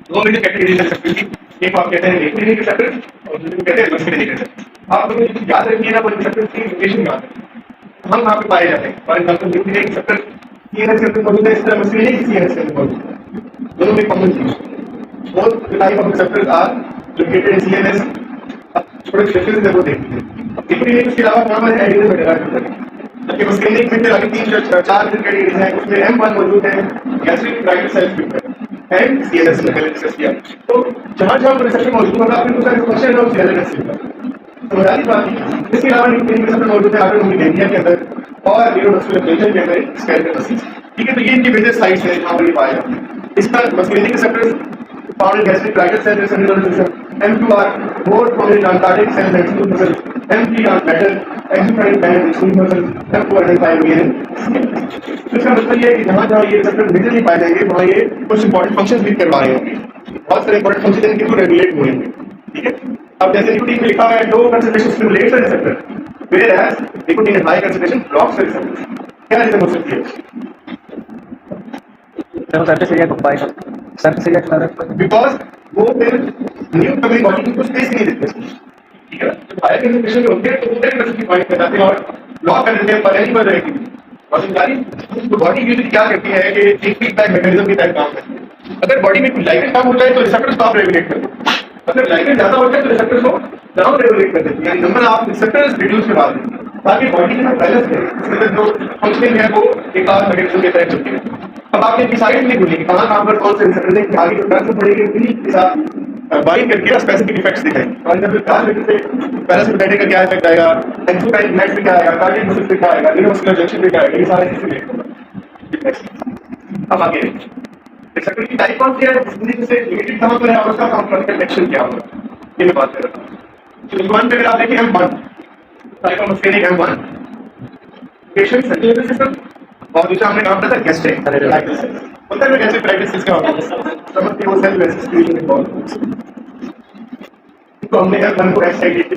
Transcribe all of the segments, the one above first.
दो major categories है receptors की, एक को आप कहते हैं लिक्विड रिसेप्टर्स और दूसरे को कहते हैं मस्कुलिन रिसेप्टर्स। आप लोगों को याद रखिए ना, वो रिसेप्टर्स की लोकेशन याद रखिए, हम वहाँ पे पाए जाते हैं। For example liquid receptors CNS के अंदर मौजूद है, इस तरह मस्कुलिन सीएनएस के अंदर मौजूद है, दोनों में कॉमन चीज। Both type of receptors are located in CNS. थोड़े डिफरेंस है वो देखिए। लिक्विड इसके अलावा कहाँ पर है एडिशन वगैरह, जबकि मस्कुलिन में आगे 3-4 कैटेगरीज हैं, उसमें M1 मौजूद है, gastric tract cells and CNS में पहले डिस्कस किया। तो जहाँ रिसेप्टर मौजूद होगा आपने कुछ क्वेश्चन और सीएनएस से तो बता दी बात। इसके अलावा न्यूक्लियस रिसेप्टर मौजूद है आपके न्यूक्लियस के अंदर और न्यूरोमस्कुलर जंक्शन के अंदर स्केलेटल मसल्स। ठीक है, तो ये इनकी मेजर साइट्स हैं जहाँ पर ये पाए जाते हैं। इसका masculine receptors found in gastric tracts cell and cellular system. M2 are more prominent on cardiac cells and smooth muscles. M3 are metal, exocrine band and smooth muscles. M4 and 5 again. तो इसका मतलब ये है कि जहाँ जहाँ ये receptor major नहीं पाए जाएंगे वहाँ ये कुछ इंपॉर्टेंट फंक्शंस भी करवा रहे होंगे, बहुत सारे इंपॉर्टेंट फंक्शन इनके थ्रू रेगुलेट हुए होंगे। ठीक है, अब जैसे निकोटीन में लिखा हुआ है low concentration stimulates the receptor whereas nicotine in high concentration blocks the receptor. क्या रीजन हो सकती है? सरफेस एरिया को पाए सरफेस एरिया का बिकॉज वो फिर न्यू कमिंग बॉडी को स्पेस नहीं देते। ठीक है, तो हायर कंसंट्रेशन में होते हैं तो वो फिर क्लासिफाई कर जाते हैं और ब्लॉक कर देते हैं पर एनी पर रहेगी। और समझारी तो बॉडी यूजुअली क्या करती है कि एक फीडबैक मैकेनिज्म की तरह काम करती है। अगर बॉडी में कोई लाइगेंड काम होता है तो रिसेप्टर स्टॉप रेगुलेट करते हैं, अगर लाइगेंड ज्यादा होता है तो रिसेप्टर्स को डाउन रेगुलेट कर देती है, यानी नंबर ऑफ रिसेप्टर्स रिड्यूस करवा देती है ताकि बॉडी में बैलेंस रहे, इसके जो फंक्शनिंग है वो एक आध मैकेनिज्म की तरह चलती है। अब आपने डिसाइड नहीं भूलिए कहाँ पर कौन से रिसेप्टर हैं, आगे जो ड्रग्स पड़ेगी उन्हीं के साथ बाइंड करके स्पेसिफिक इफेक्ट्स दिखाएंगे। फॉर एग्जांपल क्लास से पैरासिम्पैथेटिक का क्या इफेक्ट आएगा, एक्सोक्राइन ग्लैंड पे क्या आएगा, कार्डियक मसल पे क्या आएगा, न्यूरोमस्कुलर जंक्शन पे क्या आएगा, ये सारे चीजें। अब आगे रिसेप्टर की टाइप कौन सी है, जिससे लिमिटेड कहाँ पर है और उसका काउंटर एक्शन क्या होगा, ये मैं बात कर रहा हूँ। तो M1 पे अगर आप देखें M1 type of masculine M1 patient circulatory system और दूसरा हमने काम था गैस्ट्रिक ट्रैक्ट सेल्स। होता है गैस्ट्रिक ट्रैक्ट सेल्स क्या होता है, स्टमक के वो सेल वेसिकुलेशन इन्वॉल्व तो हमने M1 को एक्साइटेड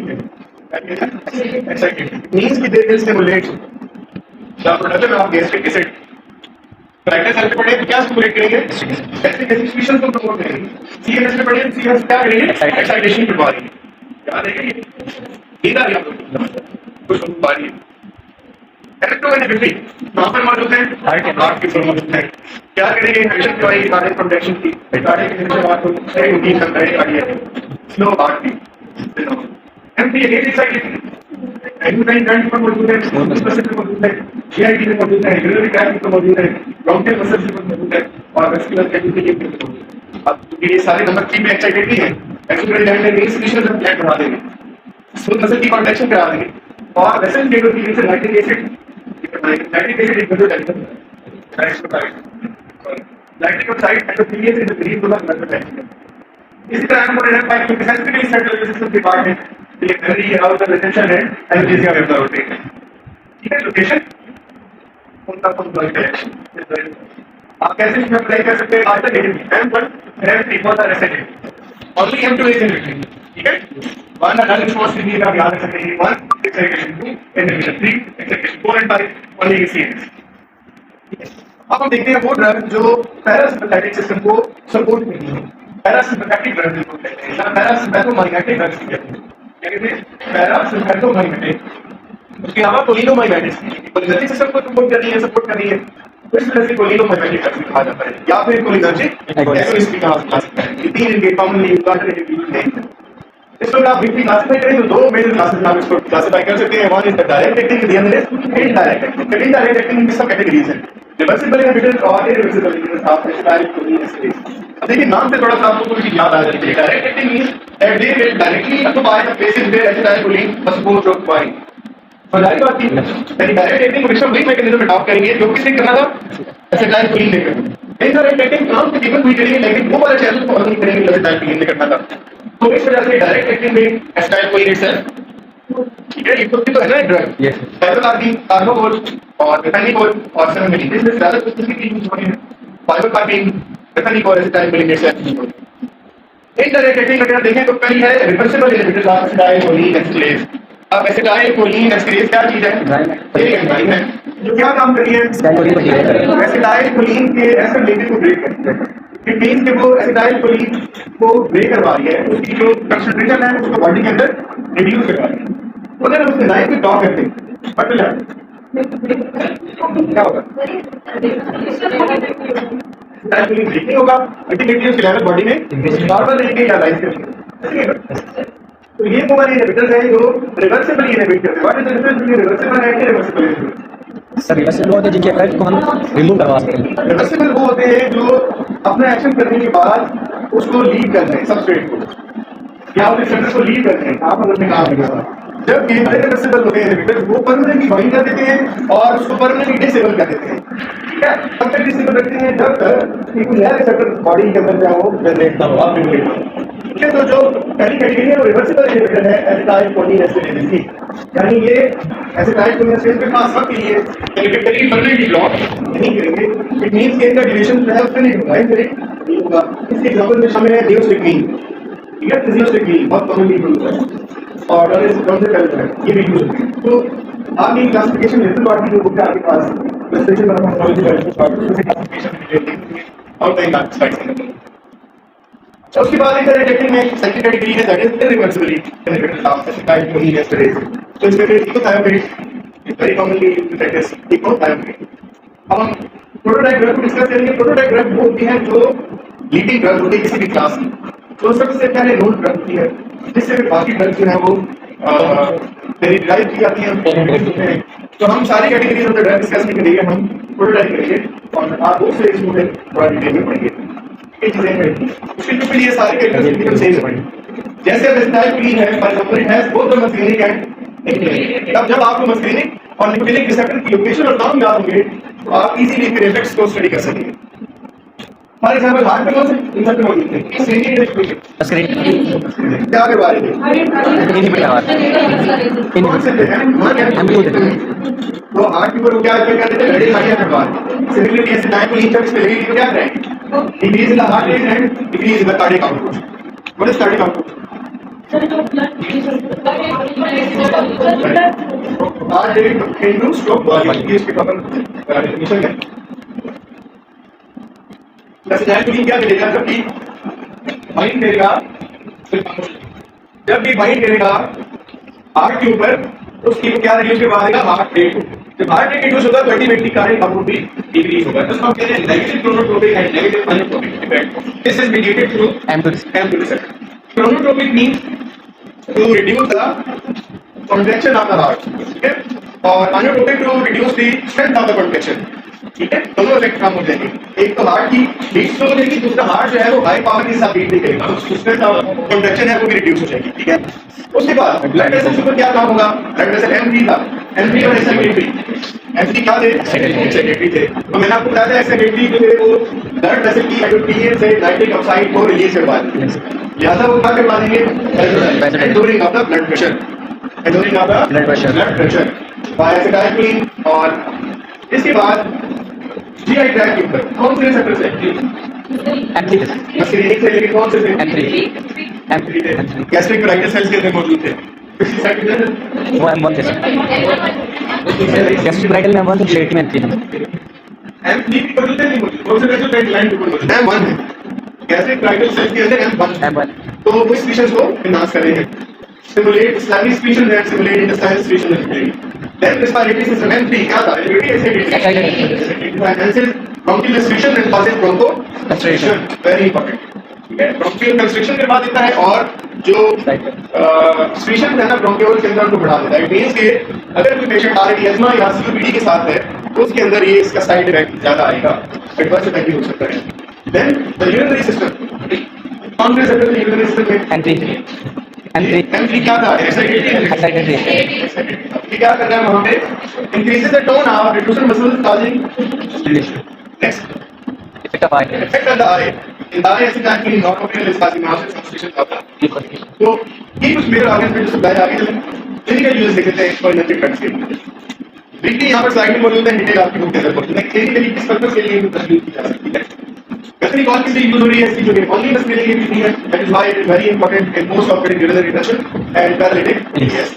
मींस कि they will stimulate the production of gastric acid. Tract cell पे पड़े तो क्या स्टिमुलेट करेंगे, गैस्ट्रिक एसिड को प्रमोट करेंगे। सीएनएस पे पड़े तो सीएनएस क्या करेंगे, एक्साइटेशन करवा देंगे। क्या देंगे नींद आ रही है आप लोग कुछ आ रही है। इलेक्ट्रोनेगेटिविटी कहां पर मौजूद है, हार्ट के मौजूद है। क्या करेंगे, इन्हिबिशन करवाएगी कार्डियक कंट्रैक्शन की, कार्डियक इन्हिबिशन बात को सही रूटीन करता है कार्डियक स्लो हार्ट की। MP again excited endocrine gland पर मौजूद है, स्मूथ मसल पर मौजूद है, जीआईटी में मौजूद है, यूरिनरी ट्रैक्ट पर मौजूद है, ब्रोंकियल मसल पर मौजूद है और वेस्कुलर कैविटी के अंदर मौजूद है। अब ये सारे नंबर 3 में एक्साइटेड नहीं है, एक्सोक्राइन ग्लैंड में इंसुलेशन ऑफ ब्लड बढ़ा देंगे, स्मूथ मसल की कॉन्ट्रैक्शन करा देंगे और वेसल केडोटीन से lactic acid lactic acid is mesotensin, lactic oxide endothelium is the green to the blood potential. इसी तरह हम बोल रहे हैं कि specifically central system के पार्ट में ये मेमोरी और रिटेंशन है एनाल्जेसिया में अपना होते हैं। ठीक है, लोकेशन उनका कंट्रोल करेक्शन आप कैसे इसमें अप्लाई कर सकते हैं, अल्टरनेटिव M1 M3 बहुत सारे सेट हैं only M2 is in between। ठीक है, वन अनदर सोर्स भी आप याद रख सकते हैं, 1 excitation 2 inhibition 3 excitation 4 and 5 only CNS. ठीक है, अब हम देखते हैं वो ड्रग जो पैरासिम्पैथेटिक सिस्टम को सपोर्ट करती है। पैरासिम्पैथेटिक ड्रग जिसको कहते हैं या पैरासिम्पैथोमाइमेटिक ड्रग्स कहते हैं। क्या कहते हैं, पैरासिम्पैथोमाइमेटिक। उसके अलावा कोलिनोमाइमेटिक्स कोलिनर्जिक सिस्टम को सपोर्ट कर रही है, सपोर्ट कर रही है, तो इस तरह से कोलिनोमाइमेटिक ड्रग्स कहा जाता है या फिर कोलिनर्जिक एगोनिस्ट भी कहा जाता है। ये तीन इनके कॉमनली अल्टरनेटिव यूज हैं। इसको आप ब्रीफली क्लासिफाई करें तो दो मेजर क्लासेस में आप इसको क्लासिफाई कर सकते हैं। One is the direct acting, the other is indirect acting. Indirect acting में सब कैटेगरीज हैं, रिवर्सिबल इनहिबिटर्स और इरिवर्सिबल इनहिबिटर्स। आप डायरेक्ट कोलिन एसिड अब देखिए नाम से थोड़ा सा आपको कुछ याद आ जाती है। Direct acting means that they will directly occupy the places where acetylcholine was supposed to occupy. तो जाहिर बात है यानी डायरेक्ट एक्टिंग को विशेष मैकेनिज्म अडॉप्ट करेंगे जो किसने करना था, एसिटाइलकोलिन ने करना। इनडायरेक्ट एक्टिंग काम तो केवल हुई करेंगे लेकिन वो वाला चैनल फॉलो नहीं करेंगे जो एसिटाइलकोलिन ने करना था। तो इस वजह से डायरेक्ट एक्टिंग में एसिटाइलकोलिन इटसेल्फ, ठीक है, ये तो है ना ड्रग, पैराकार्बीन, कार्बोकोल और मेथानिकोल और सेमेटिन। इसमें ज्यादा स्पेसिफिकली यूज होते हैं पैराकार्बीन, मेथानिकोल, एसिटाइलकोलिन इटसेल्फ। इनडायरेक्ट एक्टिंग अगर देखें तो पहली है reversible inhibitors of acetylcholine acylase. अब एसिटाइल कोलिन एस्टरेज क्या चीज है? एक एंजाइम है जो क्या काम कर रही है? एसिटाइल कोलिन के एसिड लिंकेज को ब्रेक करती है। इट मींस कि वो एसिटाइल कोलिन को ब्रेक करवा रही है, उसकी जो कंसंट्रेशन है उसको बॉडी के अंदर रिड्यूस करवा रही है। अगर हम उसके लाइफ में टॉक करते हैं बट क्या होगा? ब्रेकिंग होगा, अल्टीमेटली उसके लेवल बॉडी में नॉर्मल तरीके से लाइफ करेंगे। तो ये वो वाले इनहिबिटर्स हैं जो रिवर्सिबल इनहिबिट करते हैं। What is the difference between reversible and irreversible inhibitor? Sir reversible होते हैं जिनके इफेक्ट को हम रिमूव करवा सकते हैं। रिवर्सिबल वो होते हैं जो अपना एक्शन करने के बाद उसको लीव कर दें सबस्ट्रेट को, या अपने सेंटर को लीव कर दें। आप अगर काम करेगा जब इरिवर्सिबल होते हैं इनहिबिटर्स वो परमानेंटली बाइंड कर देते हैं और उसको परमानेंटली डिसेबल कर देते हैं। ठीक है, तब तक डिसेबल रखते हैं जब तक कि कोई नया रिसेप्टर बॉडी के अंदर वो जनरेट ना हो, आप ठीक है। तो जो पहली कैटेगरी है वो रिवर्सिबल इनहिबिटर है एसिटाइल कोलिन एस्टरेज की, यानी ये एसिटाइल कोलिन एस्टरेज के पास वक्त के लिए इलेक्ट्रिकली परमानेंटली ब्लॉक नहीं करेंगे। इट मींस कि इनका डिवीजन जो है उससे नहीं होगा। इसके एग्जांपल में शामिल है नियोस्टिक्वीन, ठीक है, फिजियोस्टिक्वीन बहुत कॉमनली यूज होता है और ये भी यूज होते हैं। तो आपकी क्लासिफिकेशन मेथड पार्ट की जो बुक है आपके पास क्लासिफिकेशन वाला टेक्नोलॉजी का पार्ट है, क्लासिफिकेशन और कई क्लासिफिकेशन। तो उसके बाद इधर टेक्निक में सेकंड कैटेगरी है that is irreversibly inhibited of acetyl choline esterase. तो इसमें फिर इकोथायोपेट वेरी कॉमनली प्रैक्टिस इकोथायोपेट। अब हम प्रोटोटाइप ड्रग को डिस्कस करेंगे। प्रोटोटाइप ड्रग वो होती है जो लीडिंग ड्रग होती है किसी भी क्लास की, तो सबसे पहले नोन ड्रग होती है जिससे बाकी ड्रग जो है वो मेरी ड्राइव की जाती है। तो हम सारी categories of the drug discuss नहीं करेंगे, हम प्रोटोटाइप करेंगे और आप वो से इसमें थोड़ा डिटेल में पढ़ेंगे। ये चीजें हैं उसके लिए सारे कैरेक्टरिस्टिक्स सेम है। जैसे अब एसिटाइल कोलिन है for example it has both the मस्कुलिनिक and nicotinic. तब जब आपको मस्कुलिनिक और निकोटिनिक रिसेप्टर की लोकेशन और नाम याद होंगे तो आप इजीली इनके इफेक्ट्स को स्टडी कर सकेंगे। फॉर एग्जांपल हार्ट में कौन से रिसेप्टर मौजूद थे? स्क्रीनिंग क्या के बारे में कौन से थे? तो हार्ट के ऊपर क्या इफेक्ट करते थे? रेडियोकार्डियक करवा। सिमिलरली एसिटाइल कोलिन जब इसमें लगेगी तो क्या करेंगे? Decrease in the heart rate and decrease in the cardiac output. What is cardiac output? Heart rate into stroke volume. ये इसके अपन definition है। एसिटाइल कोलिन क्या करेगा? जब भी बाइंड करेगा, जब भी बाइंड करेगा हार्ट के ऊपर तो उसकी क्या रिड्यूस करवा देगा? हार्ट रेट को। जब हार्ट रेट रिड्यूस होगा तो अल्टीमेटली कार्डियक आउटपुट भी डिक्रीज होगा। तो हम कहते हैं negative chronotropic and negative inotropic effect. This is mediated through M2 receptor. Chronotropic means to reduce the contraction of the heart, ठीक है, और inotropic to reduce the strength of the contraction, ठीक है। दोनों इफेक्ट काम हो जाएंगे। एक तो हार्ट की बीट स्लो हो जाएगी, दूसरा हार्ट जो है वो हाई पावर के साथ बीट नहीं करेगा, स्ट्रेंथ ऑफ contraction है वो भी रिड्यूस हो जाएगी, ठीक है। उसके बाद ब्लड वेसल के ऊपर क्या काम होगा? ब्लड वेसल M3 था, M3 और S3 क्या थे? सेकेंडरी थे। तो मैंने आपको बताया था सेकेंडरी जो थे वो ब्लड वेसल की एंडोथेलियन से नाइट्रिक ऑक्साइड को रिलीज करवा देंगे, लिहाजा वो क्या करवा देंगे? During of the blood pressure, during of the blood pressure by acetyl choline. और इसके बाद जीआई ट्रैक्ट के ऊपर कौन से रिसेप्टर्स हैं? मस्कुलिनिक से लेकर कौन से थे? M3 थे। गैस्ट्रिक कोलाइटिस सेल्स के अंदर मौजूद थे। वो M1 थे सर। गैस्ट्रिक में M1 थे, प्लेट में M3 थे। M3 की मौजूद है नहीं मौजूद? कौन से रेसिप्टेंट लाइन के ऊपर मौजूद है? M1 है। गैस्ट्रिक कोलाइटिस सेल्स के अंदर M1। तो वो स्पीशीज को एनहांस कर रहे हैं, stimulate slimy secretion and stimulate intestinal secretion and stimulate. Then respiratory system M3 क्या था? Acidity. Enhances bronchial restriction and causes bronchoconstriction. Very important. ठीक है, bronchial constriction करवा देता है और जो secretion है ना bronchiole के अंदर उनको बढ़ा देता है। It means कि अगर कोई पेशेंट ऑलरेडी एस्मा या COPD के साथ है तो उसके अंदर ये इसका साइड इफेक्ट ज्यादा आएगा, एडवर्स इफेक्ट हो सकता है। Then the urinary system. कौन से रिसेप्टर है urinary system में? M3 क्या था? एक्साइटेटरी। क्या कर रहा है वहां पे? Increases the tone of reducer muscles causing next effect of the I. In the I acetyl choline not open is causing mouth constriction of the. तो ये कुछ मेरे आगे पे जो सप्लाई आगे चले क्लिनिकल यूज देखते हैं फॉर इलेक्ट्रिक ड्रग्स के। देखिए यहां पर स्लाइड में मौजूद है, डिटेल आपकी बुक के अंदर मौजूद है। क्लिनिकली किस पर्पस के लिए तस्वीर की जा सकती है? Gastrin कौन किस लिए यूज हो रही है? इसकी जो ओनली बस मिलेगी भी नहीं है, that is why it is very important in most of urinary retention and paralytic. Yes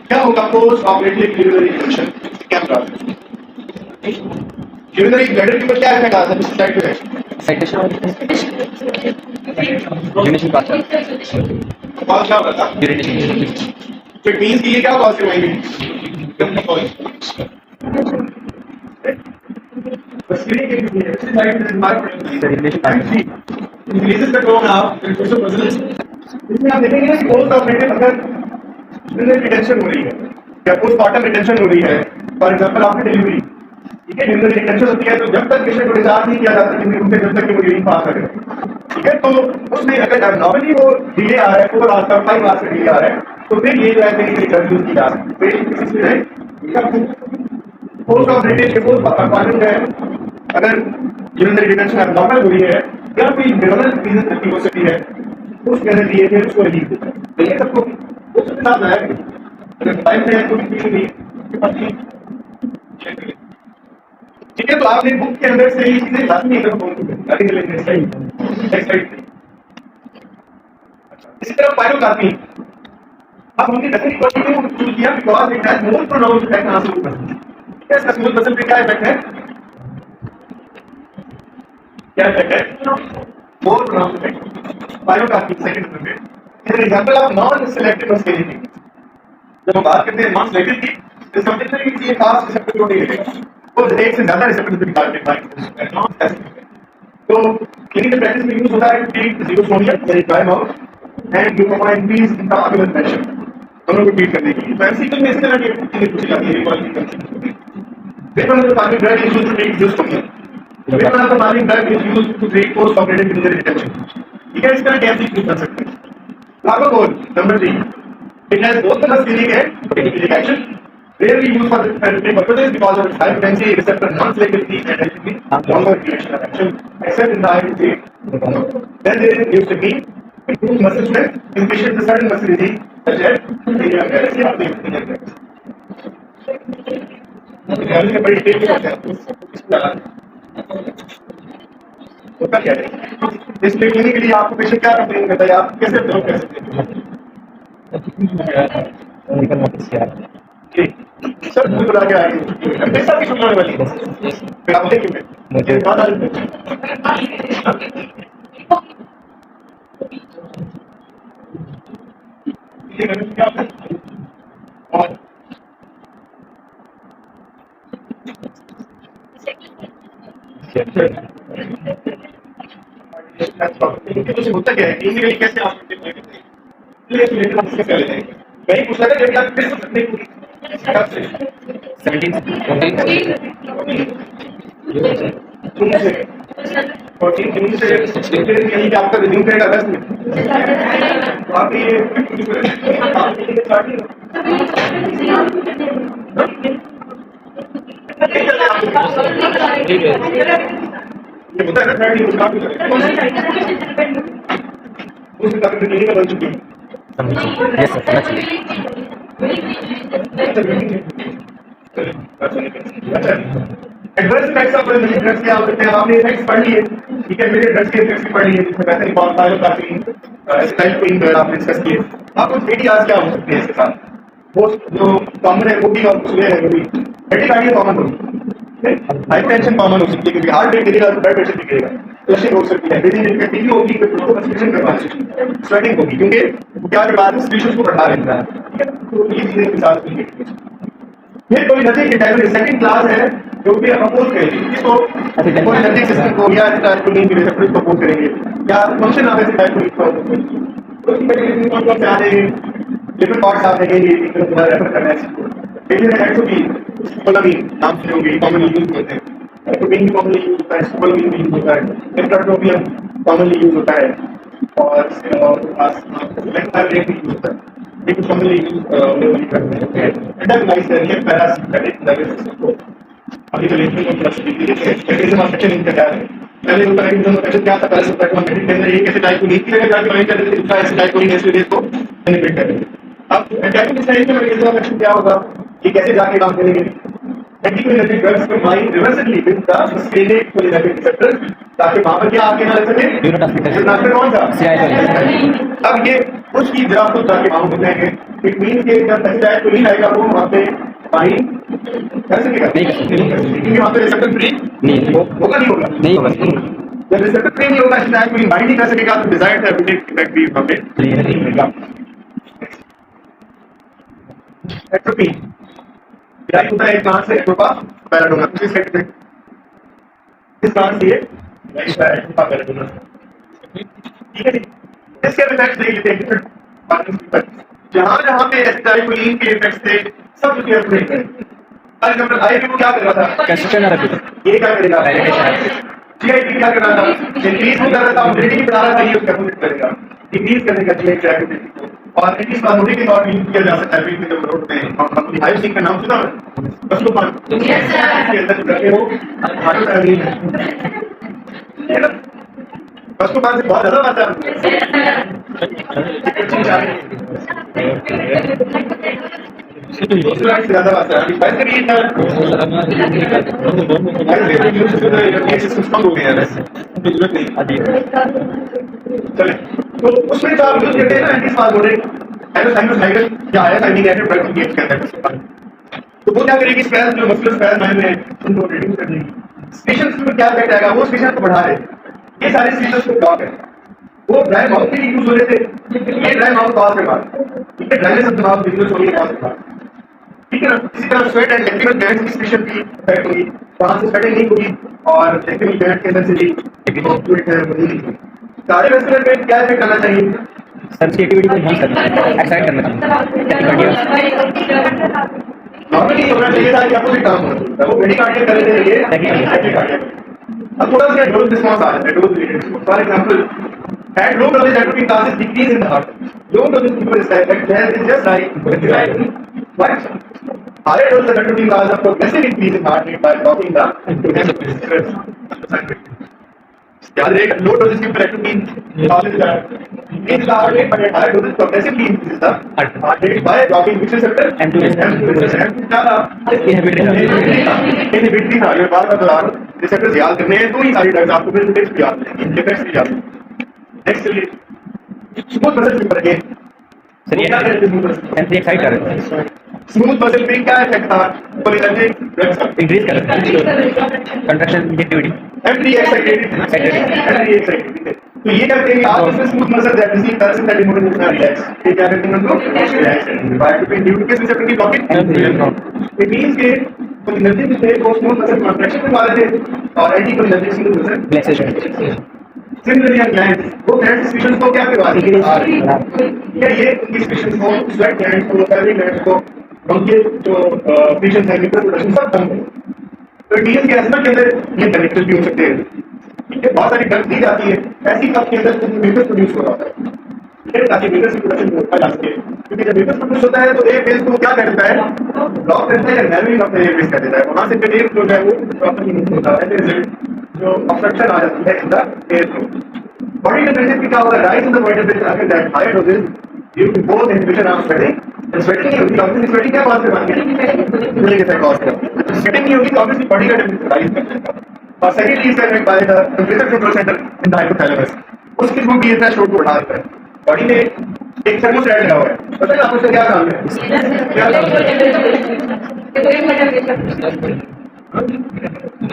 क्या होगा पोस्ट ऑपरेटिव यूरिनरी इन्फेक्शन क्या होगा यूरिनरी ब्लैडर के ऊपर क्या इफेक्ट आता है स्लाइड पे है साइटेशन यूरिनेशन पास कॉज क्या होता है यूरिनेशन तो इट मींस कि ये क्या कॉज करवाएंगे बस ये कि एक्सरसाइज इज हमारे increases the tone of inclusive muscles इसमें आप देखेंगे कि पोस्ट ऑपरेटिव अगर यूरिनरी रिटेंशन हो रही है या पोस्टमार्टम रिटेंशन हो रही है फॉर एग्जांपल आपकी डिलीवरी ठीक है यूरिनरी रिटेंशन होती है तो जब तक पेशेंट को डिस्चार्ज नहीं किया जाता जब तक कि वो यूरिन पास करे ठीक है तो उसमें अगर नॉर्मली वो डिले आ रहा है 4 आवर्स का 5 आवर्स का डिले आ रहा है तो फिर ये जो है मेरी रिजल्ट यूज की जा सकती है पोस्ट ऑपरेटिव के पोस्ट कंपार्टमेंट है अगर यूरिनरी रिटेंशन एब्नॉर्मल हो रही है या कोई न्यूरल रीजन की हो सकती है उस कहने लिए फिर उसको रिलीज देता है तो ये सबको उसके साथ है अगर टाइम से कोई चीज नहीं ठीक है तो आपने बुक के अंदर से ये चीजें लाजमी है इसी तरह पायरोकार्पी अब हमने नकली बॉडी को चूज किया because it has more pronounced effect on smooth muscle क्या इसका स्मूथ मसल पे क्या इफेक्ट है क्या इफेक्ट है मोर प्रोनाउंस्ड इफेक्ट पायरोकार्पी सेकंड नंबर पे फॉर एग्जांपल आप नॉन सिलेक्टिव मस्कुलर जब हम बात करते हैं नॉन सिलेक्टिव की तो समझते हैं कि ये खास रिसेप्टर नहीं है वो एक से ज्यादा रिसेप्टर निकालते हैं नॉन स्पेसिफिक तो क्लिनिकल प्रैक्टिस में यूज होता है treat xerostomia very dry mouth and glaucoma increase in intraocular pressure दोनों को ट्रीट करने के लिए एमसीक्यू में इस तरह की चीजें पूछी जाती है रिकॉर्डिंग करने Which one of the following drug is used to treat जीरोसोनिया which one of the following drug is used to treat post operative urinary retention ठीक है इसका कैसे यूज कर सकते हैं Lagopol number 3 it has both the muscarinic and proteinic action rarely used for therapeutic purposes because of its high potency receptor non-selectivity and relatively longer duration of action except in the high state then there is neostigmine improves muscle strength in patients with certain muscle disease such as paralysis or arthritis heavy का बड़ी take होता है होता क्या है इसलिए clinically आपको patient क्या कंप्लेन करता है आप कैसे डेवलप कर सकते हैं निकल मत यार ठीक सर मुझे बुला के आएंगे हम पैसा भी सुनने वाली फिर आप देखेंगे मुझे बात आ और होता क्या है क्लिनिकली कैसे आप वही पूछ रहा था आप किस सकते जून से कहीं आपका रिज्यूम करेगा अगस्त में तो आप ये होता है ना थर्ड ईयर स्टार्ट उसमें काफी क्लिनिकल बन चुकी है yes sir adverse effects of drugs क्या हो सकते हैं आपने इफेक्ट्स पढ़ लिए ठीक है मेरे ड्रग्स के इफेक्ट्स भी पढ़ लिए जिसमें वैसे ही बहुत सारे काफी एसिटाइलकोइन वगैरह आपने डिस्कस किए आपको एटीआर क्या हो सकते हैं इसके साथ वो जो कॉमन है वो भी और सुबह है वो भी एटीआर कॉमन होगी हाइपरटेंशन कॉमन हो सकती है क्योंकि हार्ट रेट गिरेगा तो ब्लड प्रेशर भी गिरेगा फ्लशिंग हो सकती है ब्रीदिंग डिफिकल्टी भी होगी फिर उसको कंसंट्रेशन करवाना स्वेटिंग होगी क्योंकि क्या के बाद स्पीशीज को बढ़ा लेता है ठीक है तो ये चीजें के साथ ये कोई नथिंग इंटेग्रल सेकंड क्लास है जो कि अपोज करेगी इसको कोई नथिंग सिस्टम को या एसिटाइलकोलिन के रिसेप्टर्स को अपोज करेंगे या फंक्शन ऑफ एसिटाइलकोलिन को तो इसमें कौन से आ जाएंगे लिपिड पार्ट्स आ जाएंगे ये रेफर करना है इसको लेकिन एक्सोबीन कोलामीन नाम से होंगे कॉमनली यूज होते हैं एक्सोबीन भी कॉमनली यूज होता है कोलामीन भी यूज होता है एट्रोटोपियम कॉमनली यूज होता है और पास लेक्टारेट भी यूज होता है एक कॉमनली यूज करते हैं एंटागोनाइजर ये पैरासिम्पैथिक नर्वस सिस्टम को अभी तो लेकिन को प्लस भी मैकेनिज्म ऑफ एक्शन इनका क्या है पहले उनका मैकेनिज्म ऑफ एक्शन क्या था पैरासिम्पैथिक के अंदर ये कैसे टाइप को नीचे लेकर जाके बाइंड कर देते हैं दूसरा ऐसे टाइप को एसिड को इनहिबिट कर देते हैं अब एंटागोनिस्ट का मैकेनिज्म ऑफ एक्शन क्या होगा ये कैसे जाके काम करेंगे एंटीकोलिनेटिक ड्रग्स को bind reversibly with the muscarinic cholinergic receptor ताकि वहां पर क्या आगे ना लग सके न्यूरोट्रांसमीटर कौन सा अब ये कुछ की जरा तो जाके वहां हो जाएंगे इट मीन कि जब एसिटाइल कोलिन आएगा वो वहाँ पे बाइंड कर सकेगा नहीं कर सकेगा। क्योंकि वहाँ पे रिसेप्टर फ्री नहीं होगा नहीं होगा नहीं होगा। जब रिसेप्टर फ्री नहीं होगा एसिटाइल कोलिन बाइंड नहीं कर सकेगा तो डिजायर्ड थेरेप्यूटिक इफेक्ट भी वहाँ पे नहीं मिलेगा। एट्रोपी क्या होता है एक प्लांट से एट्रोपा पैराडोनस किस सेक्टर में इस प्लांट से एट्रोपा पैराडोनस ठीक है। इसके इफेक्ट्स देख लेते हैं जहां पे एसिटाइल के इफेक्ट्स थे सब कुछ अपने एग्जांपल आई को क्या कर रहा था कैसे ना रखो ये क्या करेगा जीआईटी क्या कर रहा था इंक्रीज कर रहा था मोबिलिटी बढ़ा रहा था ये उसका अपोजिट करेगा डिक्रीज करने का जीआईटी और एटलीस्ट बानोडी के तौर पर यूज किया जा सकता है बीच में जब रोड पे और अपनी हाई सिंह का नाम सुना है बस तो पान यस सर के अंदर लगे हो हार्ट अटैक है ना बस तो पान से बहुत ज्यादा बात है ज्यादा बात है वैसे भी कम हो गया जरूरत नहीं चले तो उसमें जो आप यूज करते हैं ना एंटीस्पाज़मोडिक एरोसाइनोसाइडल या आयासाइनिक एसिड ड्रग यूज करते हैं तो वो क्या करेगी स्पेस जो मस्कुलर स्पेज़म है उनको रिड्यूस कर देगी स्पेशल्स में क्या इफेक्ट आएगा वो स्पेशल को बढ़ा रहे ये सारे स्पेशल्स को ब्लॉक है वो ड्राई माउथ के लिए यूज हो रहे थे ये ड्राई माउथ पास के बाद ठीक है ड्राइनेस ऑफ द माउथ बिल्कुल होने के पास के बाद ठीक है ना इसी तरह स्वेट एंड लैक्रिमल ग्लैंड्स की स्पेशल की इफेक्ट होगी वहां से स्वेटिंग नहीं होगी और लैक्रिमल ग्लैंड के अंदर से भी फ्लूइड है वो नहीं निकलेगी कार्डियोवैस्कुलर में क्या इफेक्ट करना चाहिए सर की एक्टिविटी को एनहांस करना है एक्साइट करना है नॉर्मली होना चाहिए था कि अपोजिट काम होता है वो ब्रेडिकार्डिया कर रहे थे ये टैकीकार्डिया अब थोड़ा सा डोज रिस्पांस आ जाता है dose related for example at low dosage atropine causes decrease in the heart low dosage people is just like but higher dose of atropine causes a progressive increase in heart rate by blocking the याद रखिएगा लो doses की atropine causes increase the heart rate but at higher doses progressively increases the heart rate by blocking which receptor M2 inhibitory था ये बार बार receptors याद करने हैं तो ही सारी ड्रग्स आपको फिर टेस्ट भी याद रहेंगे इफेक्ट्स भी याद नेक्स्ट स्मूथ मसल के ऊपर अगेन सर ये एंटी एक्साइट कर रहे हैं स्मूथ मसल में क्या इफेक्ट था कोलिनर्जिक ड्रग्स इंक्रीज कर रहे हैं कंट्रैक्शन एक्टिविटी एंटी एक्साइटेड तो ये करते हैं आप इसमें smooth muscle that is that that emotion relax ये क्या करते हैं हम लोग relax by to due to किस रिसेप्टर की ब्लॉकिंग इट मींस के कोलिनर्जिक से को स्मूथ मसल कॉन्ट्रैक्शन में मारे थे और anti cholinergic smooth muscle relaxation similarly glands वो ग्लैंड स्पेशल्स को क्या करवा रही है ये उनकी स्पेशल्स को स्वेट ग्लैंड्स को सैलरी ग्लैंड्स को उनके जो स्पेशल्स हैं लिक्विड प्रोडक्शन सब कम है तो डीएस के एस्मा के अंदर ये केमिकल भी हो सकते हैं ठीक है बहुत सारी ड्रग्स दी जाती है ऐसी कप के अंदर म्यूकस प्रोड्यूस हो रहा है ठीक है ताकि म्यूकस की प्रोडक्शन रोका जा सके क्योंकि जब म्यूकस प्रोड्यूस होता है तो एयर फेस को क्या कर देता है ब्लॉक करता है या narrowing of the air face कर देता है वहां से फिर एयर फ्लो जो है वो प्रॉपर्ली नहीं होता है रिजल्ट जो ऑब्स्ट्रक्शन आ जाती है in the air flow body temperature की क्या होगा rise in the body temperature अगर that higher doses due to both inhibition of sweating and sweating नहीं होगी ऑब्वियसली स्वेटिंग क्या कॉज करवाती है कूलिंग इफेक्ट कॉज करती है स्वेटिंग नहीं होगी तो ऑब्वियसली बॉडी का टेम्परेचर राइज कर जाएगा और secondly is effect by the temperature control centre in the hypothalamus उसके थ्रू भी इतना शोट को बढ़ा देता है बॉडी में एक थर्मोस्टेट लगा हुआ है पता है आपको उसका क्या काम है क्या काम है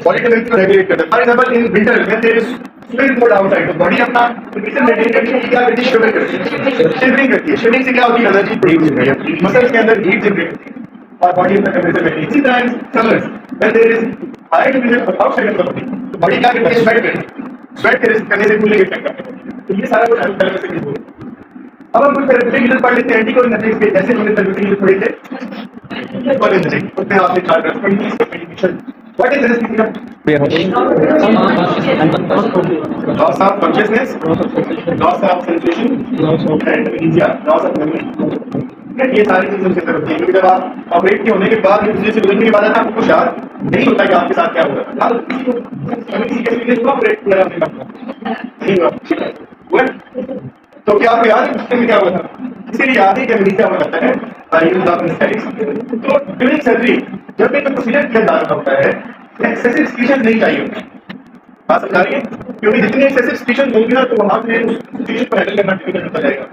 बॉडी टेम्परेचर रेगुलेट करता है for example in winter when there is swing mode outside तो बॉडी अपना टेम्परेचर मेंटेन करने के लिए क्या करती है शिवर करती है शिवरिंग करती है शिवरिंग से क्या होती है एनर्जी प्रोड्यूस होती है मसल्स के अंदर हीट जनरेट होती है और बॉडी अपना टेम्परेचर मेंटेन इसी तरह summers when there is high temperature outside of the body तो बॉडी क्या करती है स्वेट करती है स्वेट करने से कूलिंग इफेक्ट करता है तो ये सारा कुछ हाइपोथैलेमस से हो अब हम कुछ थेरेप्यूटिक पढ़ लेते हैं एंटीकोलिनर्जिक के जैसे हमने थेरेप्यूटिक पढ़े थे कोलिनर्जिक उसमें आपने चार रेस्पिरेटरी के medication what is this loss of consciousness loss of sensation and amnesia loss of memory ये सारी चीजें उसके तरफ क्योंकि जब आप ऑपरेट के होने के बाद दूसरे से गुजरने के बाद ना आपको याद नहीं होता कि आपके साथ क्या हुआ किसी के लिए ऑपरेट किया नहीं हुआ तो क्या आपको याद है उसके में क्या हुआ था इसीलिए याद है कि अमेरिका में करता है यूज ऑफ एनेस्थेटिक्स तो ड्यूरिंग सर्जरी जब भी प्रोसीजर किया जा रहा होता है एक्सेसिव एक्सक्रीशन नहीं चाहिए होती बात समझ आ रही है क्योंकि जितनी एक्सेसिव एक्सक्रीशन होगी ना तो वहां से उस सिचुएशन को हैंडल करना डिफिकल्ट होता जाएगा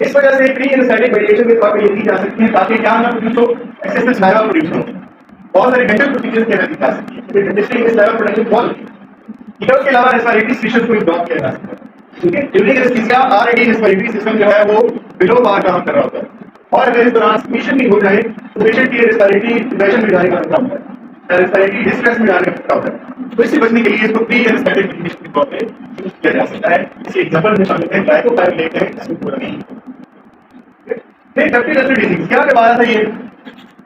इस वजह से प्री एनेस्थेटिक मेडिकेशन के तौर पर ये दी जा सकती है ताकि क्या ना प्रोड्यूस हो, एक्सेसिव सलाइवा प्रोड्यूस हो। बहुत सारे डेंटल प्रोसीजर्स के अंदर दी जा सकती है, डेंटिस्ट्री में सलाइवा प्रोडक्शन बहुत होती है। उसके अलावा रेस्पिरेटरी सिस्टम को ब्लॉक किया जा सकता है। ठीक है, during anaesthesia already respiratory system जो है वो बिलो पार काम कर रहा होता है, और अगर इस दौरान सबमिशन भी हो जाए तो पेशेंट की रेस्पिरेटरी डिप्रेशन में जाने का खतरा होता है, रेस्पिरेटरी डिस्ट्रेस में जाने का खतरा होता है। तो इससे बचने के लिए इसको प्री एनेस्थेटिक मेडिकेशन के तौर पे यूज किया जा सकता है। इसी एग्जांपल में शामिल है ग्लाइकोटाइल लेते हैं, इसमें पूरा नहीं। फिर डक्टिल अल्सर डिजीज क्या करवा रहा था, ये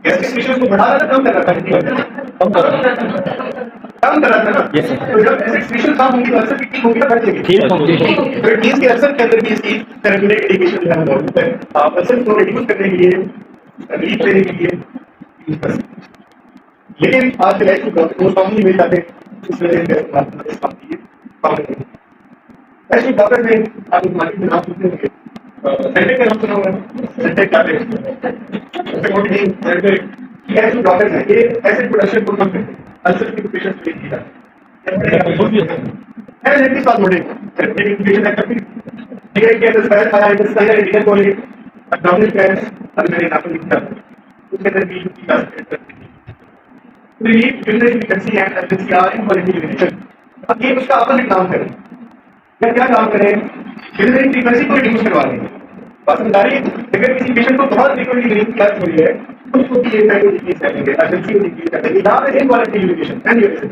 गैस्ट्रिक सिस्टम को बढ़ा रहा था, कम कर रहा था, कम कर रहा कम कर रहा था ना। Yes, sir. तो जब एसिड सिस्टम कम होगी तो अल्सर की होगी ना, बढ़ जाएगी। ठीक है। तो इट मींस कि अल्सर के अंदर भी इसकी थेरेप्यूटिक इंडिकेशन जो है मौजूद है। आप अल्सर को रिड्यूस करने के लिए, रिलीफ देने के लिए यूज कर सकते हैं। लेकिन आज के लाइफ में बहुत कॉमनली मिल जाते हैं, इस वजह से इस बात की कॉमन है। ऐसे डॉक्टर में आप मार्केट में नाम सुनते होंगे, सेंटेक का नाम सुना होगा, सेंटेक टैबलेट। ऐसे डॉक्टर हैं, ये एसिड प्रोडक्शन को कम करते हैं, अल्सर की पेशेंट्स को दी जाती है। ऐसे बात मोड़े थेरेप्यूटिक इंडिकेशन है करती है कि अगर स्पाइरल आया इंटेस्टाइनल एडिशन को ले एब्डोमिनल कैंस अब मैंने आपको लिखा उसके अंदर भी की जा सकती है। Relief urinary frequency and efficiency or inequality limitation. अब ये उसका अपोजिट काम करें या क्या काम करें, यूरिनरी फ्रीक्वेंसी को रिड्यूस करवा दें। बस बताइए, अगर किसी पेशेंट को बहुत फ्रीक्वेंटली यूरिन क्लास हो रही है उसको भी एक टाइम को डिक्रीज करेंगे, एफिशिएंसी को डिक्रीज करेंगे, यहाँ पे इनक्वालिटी यूरिनेशन एंड यूरिनेशन।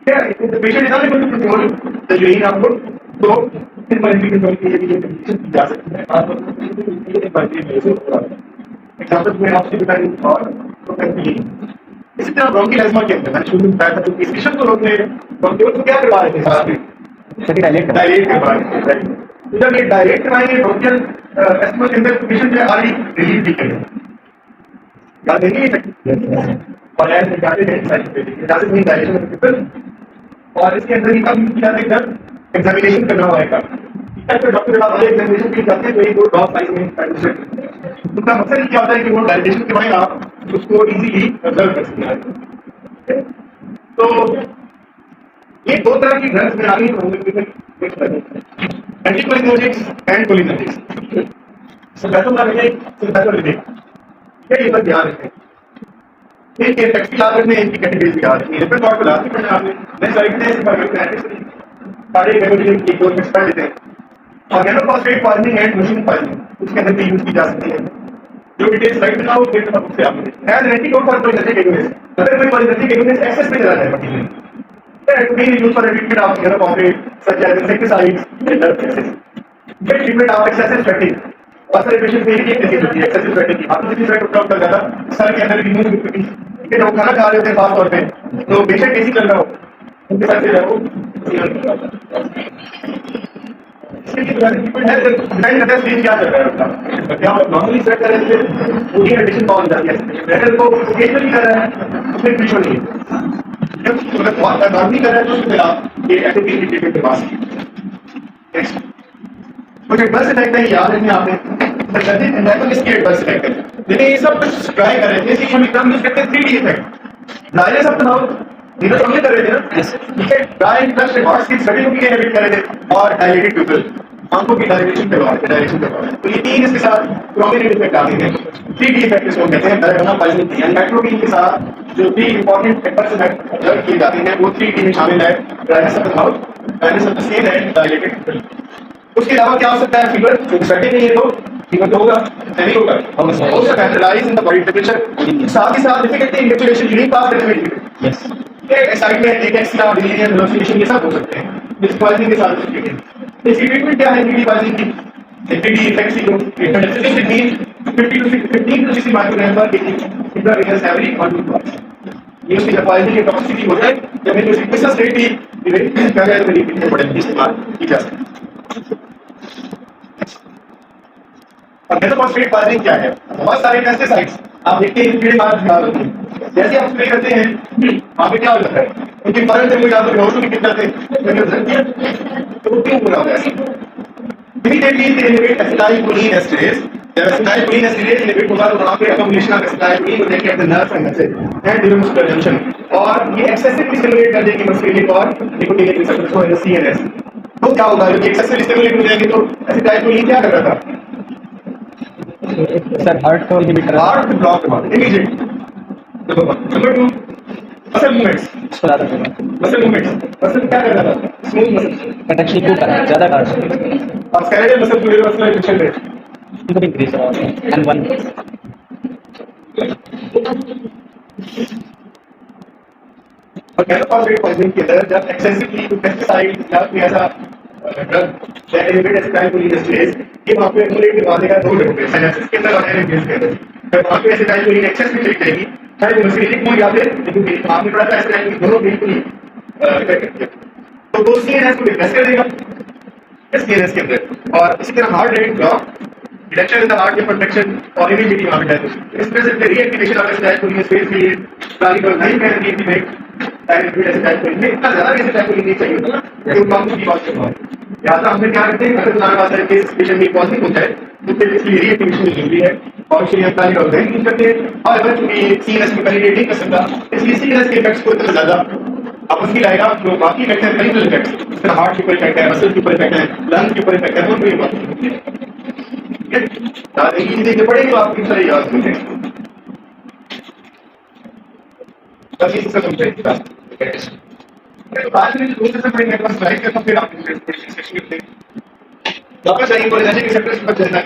क्या the patient is not able to control the urine output, तो इनक्वालिटी कंट्रोल के लिए भी ये कंडीशन की जा सकती है। आप इनक्वालिटी एग्जांपल में आपसे बताएं और प्रोपेंटिलीन। इसी तरह ब्रोंकियल एस्मा के अंदर मैंने शुरू में बताया था कि इन्फेक्शन को रोकने ब्रोंकियोल को क्या करवा रहे थे साथ में, डायरेक्ट करवा रहे थे। तो जब ये डायरेक्ट कराएंगे ब्रोंकियल एस्मा के अंदर पेशेंट जो ऑलरेडी रिलीफ भी करेंगे, याद देंगे और ऐसे जाते हैं जाते नहीं डायरेक्शन ऑफ पीपल। और इसके अंदर ही कब क्या देखना, एग्जामिनेशन करना होगा। तो डॉक्टर साहब वाले एग्जामिनेशन के लिए जाते हैं तो एक दो ड्रॉप साइज में उनका मकसद क्या होता है कि वो डायरेक्शन के बाद आप उसको इजीली ऑब्जर्व कर सकते हैं। तो ये दो तरह की ड्रग्स में आगे एंटीकोलिनर्जिक्स एंड कोलिनर्जिक्स। ये बात ध्यान रखें, इनके इफेक्ट्स की याद रखने, इनकी कैटेगरीज भी याद रखनी है। रिपोर्ट को लास्ट में आपने नेक्स्ट स्लाइड में सारे कैटेगरी एक दो मिक्स कर देते हैं। Organophosphate poisoning and machine poisoning उसके अंदर भी यूज की जा सकती है। जो डिटेल्स स्लाइड में ना हो फिर तब उससे आपने एज एंटीडोट फॉर पॉलिनेस्टिक इलनेस, अगर कोई पॉलिनेस्टिक इलनेस एक्सेस में चला जाए मटेरियल तो main use for treatment of organophosphate such as insecticides and other cases. ये ट्रीटमेंट ऑफ एक्सेसिव स्वेटिंग, बहुत सारे पेशेंट में ये केसेस होती है एक्सेसिव स्वेटिंग की। आप किसी स्वेट उठा कर जाता सर के अंदर भी न्यूज होती है, ठीक है, जो खाना खा रहे होते हैं खास तौर पे, तो पेशेंट कैसी चल रहा हो उनके साथ जो है वो क्या चल रहा है, क्या नॉर्मली सेट कर रहे थे वो कंडीशन कौन जाती है को ओकेजनली कर रहा है उसमें पीछे नहीं, जब बहुत नॉर्मली कर रहा है तो फिर आप ये एक्टिविटी के पास कुछ एडवर्स इफेक्ट है याद रखने आपने इसके एडवर्स इफेक्ट है। लेकिन ये सब कुछ ट्राई कर रहे थे, इसी हम एकदम यूज करते हैं 3D effect. Dryness of the mouth ये समझ कर रहे थे ना, ठीक है, ड्राई प्लस रिकॉर्ड्स की स्टडी की इनहिबिट कर रहे थे और डायलेटेड पिपल आंखों की डायलेशन करवा रहे थे, डायलेशन करवा रहे थे। तो ये तीन इसके साथ प्रोमिनेंट इफेक्ट आते हैं, 3D इफेक्ट इसको कहते हैं। डायरेक्ट पॉइजनिंग एंड मेट्रोबिन के साथ जो भी इंपॉर्टेंट एडवर्स इफेक्ट ऑब्जर्व किए जाते हैं वो 3D में शामिल है, dryness of the mouth, dryness of the skin and dilated people. उसके अलावा क्या हो सकता है, फीवर, जो स्वेटिंग नहीं है तो फीवर तो होगा, नहीं होगा, हो सकता है rise in the body temperature, साथ ही साथ difficulty in respiration urine pass करने में, yes, excitement, extra delirium, hallucination ये सब हो सकते हैं इस पॉइजनिंग के साथ। इसकी ट्रीटमेंट क्या है टीडी पॉइजनिंग की? टीडी इफेक्ट्स की ट्रीटमेंट है 50 to 60 माइक्रोग्राम पर इंट्रावेनस एवरी 1 to 2 आवर्स। ये उसकी पॉइजनिंग की टॉक्सिसिटी हो जाए जब इनको सिक्वेंस रेट भी क्या है तो रिपीट पॉइजनिंग इस्तेमाल की जा सकती है। ऑर्गेनोफॉस्फेट पॉइजनिंग क्या है? बहुत सारे पेस्टिसाइड्स आप देखते हैं कीड़े मार जैसे आप स्प्रे करते हैं वहां पे क्या हो जाता है, उनकी फरन से कोई आप बेहोश होकर गिर जाते हैं तो वो क्यों पूरा हो गया? Immediately they inhibit acetylcholine esterase, जब एसिटाइलकोलिन एस्टरेज इनहिबिट होगा तो वहां पे accommodation of acetylcholine will take care of the nerve and neuromuscular junction, और ये एक्सेसिवली स्टिमुलेट कर देगी मस्कुलिक और निकोटिनिक रिसेप्टर्स को इन सीएनएस। तो क्या होगा, जब एक्सेसिवली स्टिमुलेट हो जाएंगे तो एसिटाइलकोलिन क्या कर रहा था, सर हार्ट को इनहिबिटर हार्ट ब्लॉक के बाद immediate number 1 number 2 muscle movements इसको ज़्यादा होगा मसल क्या कर रहा था स्मूथ मसल कंट्रैक्शन को करा ज़्यादा कर और स्केलेटल मसल पूरे मसल रिडक्शन रेट इनको भी इंक्रीज एंड वन और कैलोफॉस्फेट पॉइजनिंग के अंदर जब एक्सेसिवली टू पेस्टिसाइड या कोई ऐसा ड्रग दैट इनहिबिट एसिटाइलकोलिन ये वहां पे एमुलेट करवाने का दो जगह पे साइनेप्सिस के अंदर और एनएमजीएस के अंदर जब वहां पे एसिटाइलकोलिन एक्सेस में चली जाएगी चाहे वो मस्कुलर मोड या फिर लेकिन आपने पढ़ा था एसिटाइलकोलिन दोनों बिल्कुल ही इफेक्ट करती है तो वो सीएनएस को डिप्रेस कर देगा सीएनएस के अंदर और इसी तरह heart rate block reduction in the heart rate contraction or immediately heart attack is present the reactivation of acetylcholine is phase period starting from 9 minutes की make and with acetylcholine में इतना ज़्यादा acetylcholine नहीं चाहिए होता ना तो कम की बात करना है या तो हमने क्या करते हैं अगर हमारे पास केस पेशेंट में पॉजिटिव होता है तो फिर इसलिए reactivation जरूरी है और इसलिए हम प्लानिंग और ब्रेन यूज करते हैं और अगर चूंकि सीएनएस में पेनिट्रेट नहीं कर सकता इसलिए सीएनएस के इफेक्ट्स को इतना ज़्यादा आपस की लाएगा जो बाकी इफेक्ट्स हैं पेरिफेरल इफेक्ट्स जैसे हार्ट के ऊपर इफेक्ट है मसल के ऊपर इफेक्ट है लंग्स के ऊपर इफेक्ट है वो कोई बात नहीं है ये देखिए पड़ेगी आपकी सारी याद में बस इस सब समझे तो बाद में दूसरे से पढ़ेंगे तो स्लाइड करता फिर आप सेक्शन में वापस आइए बोले जाने के सेक्टर्स पर चलना है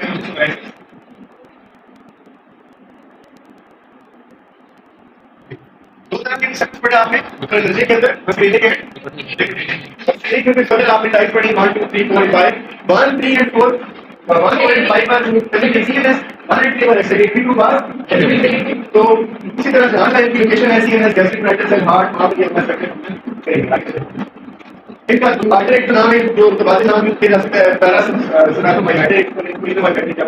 दो तरह के सेक्टर्स पढ़े आपने एनर्जी के अंदर बस लेने के सबसे एक में फर्दर आपने टाइप पढ़ी 1 2 3 4 5 1 3 and 4 1.5 bar CNS 180 bar excretory 2 बार तो इसी तरह ध्यान रखें कि लोकेशन है सीएनएस गैस्ट्रिक एंड हार्ट वहां पे अपना स्ट्रक्चर करेंगे इनका माइग्रेट नाम है जो बाद नाम भी तेरा पैरा सुना तो माइग्रेट पूरी तो माइग्रेट क्या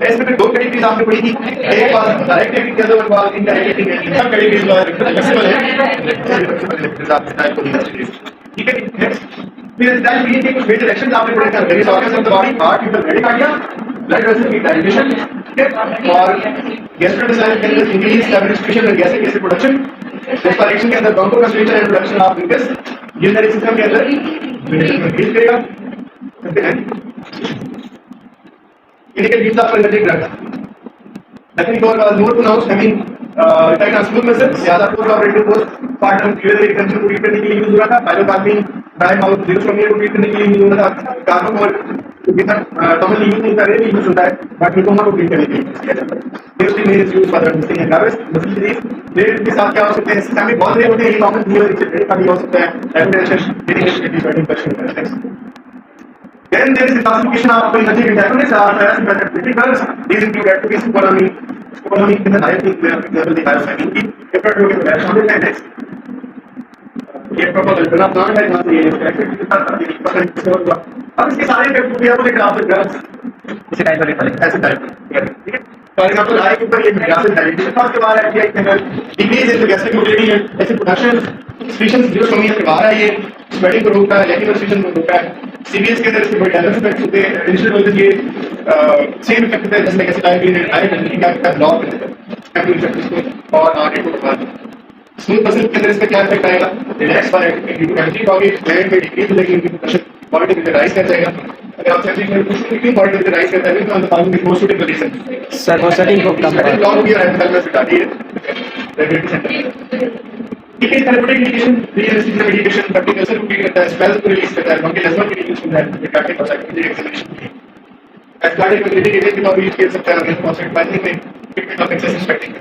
इसमें फिर दो कैटेगरीज आपने पढ़ी थी एक बार डायरेक्ट टेक्निक के अंदर बात इनडायरेक्ट टेक्निक है सब कैटेगरीज फ्लेक्सिबल है ठीक है नेक्स्ट फिर दैट मीन कि कुछ मेजर एक्शंस आपने पढ़े थे various organs of the body heart uterus bradycardia blood vessel की डायलेशन और गैस्ट्रोइंटेस्टाइनल के अंदर increase stability and gastric acid production respiration के अंदर bronchoconstriction and production of mucus urinary system के अंदर इंक्रीज करेगा इनके बीच आपका एनर्जी ड्रग लेकिन और more pronounce I mean effect on smooth muscle ज्यादा फोर्स और radio force part of urinary retention को ट्रीट करने के लिए यूज हो रहा था पाइलोकार्पिन ड्राई माउथ जीरोस्टोमिया को ट्रीट करने के लिए यूज हो रहा था कार्बोमोल कितना कॉमनली यूज होता है यूज होता है बट ग्लूकोमा को ट्रीट करने के लिए mostly main use for missing and gravis muscle disease rate के साथ क्या हो सकते हैं सिस्टमिक बहुत रेट होते हैं ये कॉमन यूज का भी हो सकता है hypertension irritation infection Then there is a classification of energy independence or parasympathetic criticals. These include activities scopolamine in the higher peak where example the hyosamine की effort हो गया शामिल है next. ये प्रपोजल बना प्लान है यहाँ से ये एक्टिविटी के साथ आपकी परसेंट स्कोर हुआ. अब इसके सारे इफेक्ट को भी आपको दिख रहा है ड्रग्स इसी टाइप का ऐसे टाइप ठीक है. फॉर एग्जांपल आई के ऊपर ये गैसेस डायलिसिस फर्स्ट के बाद है कि decrease in gastric motility and acid production excretion xerostomia के बाहर है ये स्वेटिंग को रोकता है लेकिन एक्सक्रीशन को रोकता है सीवीएस के अंदर इसके बड़े डैमेज इफेक्ट्स होते हैं इनिशियल डोजेज ये सेम इफेक्ट होता है जैसे एसिटाइलकोलिन एंड आयोडीन का ब्लॉक करता है एक्टिव इफेक्ट को और आगे को बाद स्मूथ मसल के अंदर इसका क्या इफेक्ट आएगा रिलैक्स वाला एक्टिविटी कैपेसिटी का भी ब्रेन में डिक्रीज लेकिन इनकी प्रेशर बॉडी टेम्परेचर राइज कर जाएगा अगर आप सेटिंग में कुछ भी बॉडी टेम्परेचर राइज करता है तो हम बताऊंगा कि मोस्ट सुटेबल रीजन सर वो सेटिंग को कम सेटिंग ब्लॉक हो गया है हेल्थ में स्टार्ट है रेगुलेटरी सेंटर ठीक है therapeutic indication realistic medication practical को ट्रीट करता है स्पेल्स को रिलीज करता है उनके नजर के रिलीज होता है प्रैक्टिकल और साइकोलॉजिकल एक्सप्लेनेशन एस्कार्डिक मेडिकेशन के भी यूज कर सकता है अगर कॉन्सेप्ट बाइंग में treatment of excessive sweating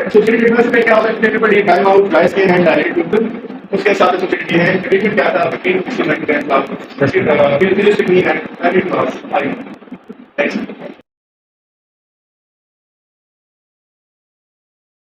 social treatment में क्या होता है बड़ी time out dry skin and direct pimple उसके साथ सोशल है ट्रीटमेंट क्या था पेन किसी में फिर physiological need and mass I